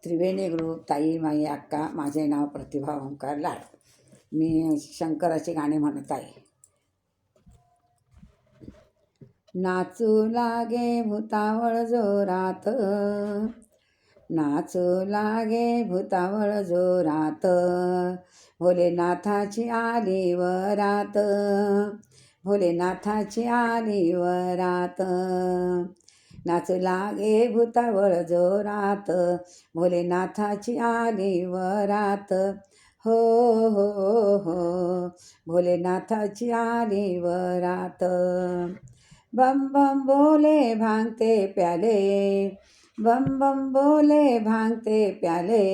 त्रिवेणी group ताई माई अक्का. माझे नाव प्रतिभा ओंकार लाड. मी शंकराची गाणी म्हणत आहे. नाचू लागे भूतावळ जोरात, नाचू लागे भूतावळ जोरात, भोलेनाथाची आली वरात, भोलेनाथाची आली वरात. नाचू लागे भूतावळ जोरात, भोलेनाथाची आली वरात. हो हो हो, भोलेनाथाची आली वरात. बम बम बोले भांगते प्याले, बम बम बोले भांगते प्याले,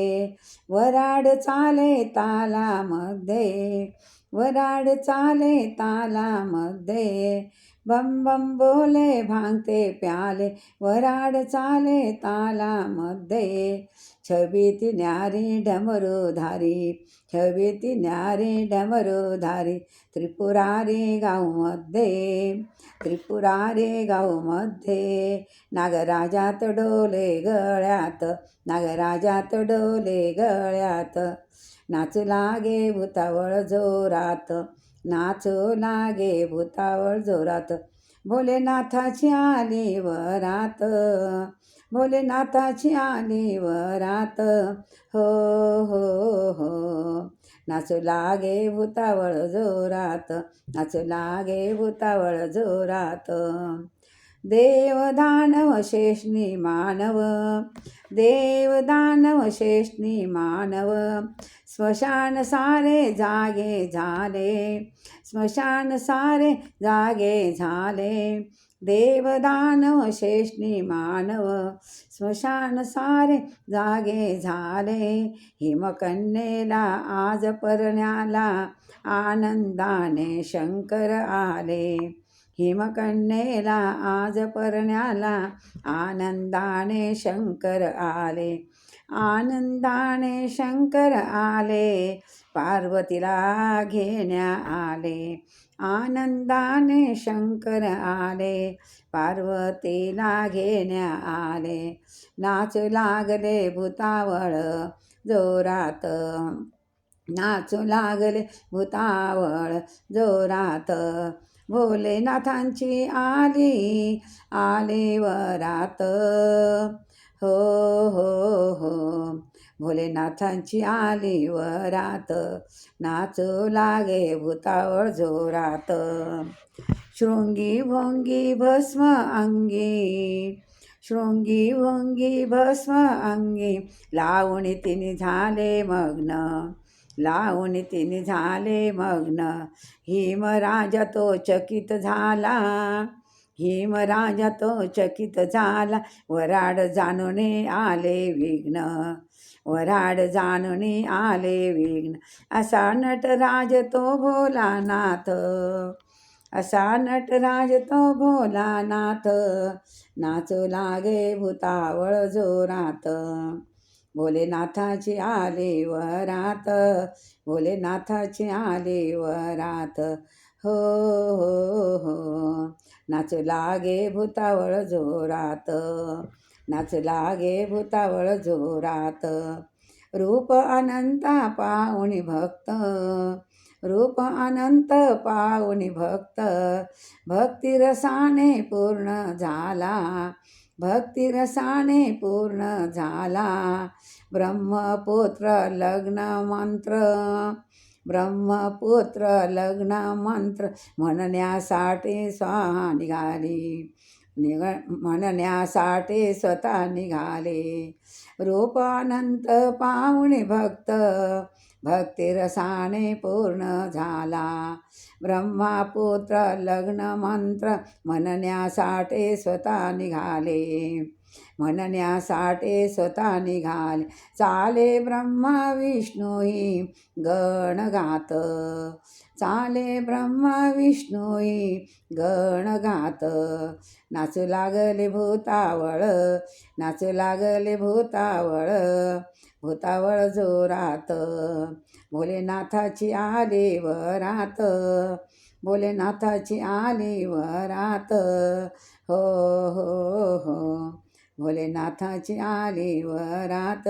वराड चाले तालामध्ये, वराड चाले तालामध्ये. बम बम बोले भांगते प्याले, वराड चाले तालामध्ये. छबीती न्यारी डमरूधारी, छबीती न्यारी डमरूधारी, त्रिपुरारी गावमध्ये, त्रिपुरारी गावमध्ये. नागराजात डोले गळ्यात, नागराजात डोले गळ्यात. नाचू लागे भूतावळ जोरात, नाचू लागे भूतावळ जोरात, भोलेनाथाची आली वरात, भोलेनाथाची आली वरात. हो हो हो, नाचू लागे भूतावळ जोरात, नाचू लागे भूतावळ जोरात. देव दानव शेषनी मानव, देव दानव शेषनी मानव, स्मशान सारे जागे झाले, स्मशान सारे जागे झाले. देव दानव शेषनी मानव, स्मशान सारे जागे झाले. हिमकन्येला आज परण्याला, आनंदाने शंकर आले, हिमकन्येला आज परण्याला, आनंदाने शंकर आले, आनंदाने शंकर आले. पार्वतीला घेण्या आले, आनंदाने शंकर आले, पार्वतीला घेण्या आले. नाचू लागले भूतावळ जोरात, नाचू लागले भूतावळ जोरात, भोलेनाथांची आली आली वरात. हो हो हो, भोलेनाथांची आली वरात. नाचू लागे भूतावळ जोरात. शृंगी भोंगी भस्म अंगी, शृंगी भोंगी भस्म अंगी, लावणी तिने झाले मग्न, लावणी तिने झाले मग्न. हिमराजा तो चकित झाला, हिमराजा तो चकित झाला, वराड जाणून आले विघ्न, वराड जाणून आले विघ्न. असा नटराज तो भोलानाथ, असा नटराज तो भोलानाथ. नाचू लागे भूतावळ जोरात, भोलेनाथाची आली वरात, भोलेनाथाची आली वरात. हो हो हो, नाचू लागे भूतावळ जोरात, नाचू लागे भूतावळ जोरात. रूप अनंता पाहुणी भक्त, रूप अनंत पाहुणी भक्त, भक्तिरसाने पूर्ण झाला, भक्तिरसाने पूर्ण झाला. ब्रह्मपुत्र लग्न मंत्र, ब्रह्मपुत्र लग्न मंत्र, म्हणण्यासाठी स्वाहा निघाली, म्हणण्यासाठी स्वतः निघाले. रूप अनंत पाहुणे भक्त, भक्तिरसाने पूर्ण झाला. ब्रह्मपुत्र लग्न मंत्र, म्हणण्यासाठी स्वतः निघाले, म्हणण्यासाठी स्वतः निघाले. चाले ब्रह्मा विष्णूही गण गात, चाले ब्रह्मा विष्णूही गण गात. नाचू लागले भूतावळ, नाचू लागले भूतावळ, भूतावळ जोरात, भोलेनाथाची आली वरात, भोलेनाथाची आली वरात. हो हो हो, भोलेनाथाची आली वरात,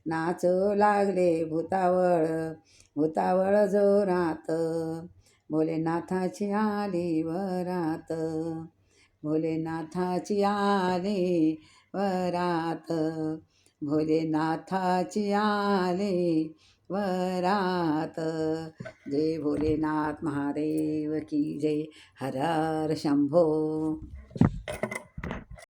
नाचू लागले भूतावळ, भूतावळ जोरात. भोलेनाथाची आली वरात, भोलेनाथाची आली वरात, भोलेनाथाची आली वरात. जय भोलेनाथ महादेव की जय. हर हर शंभो.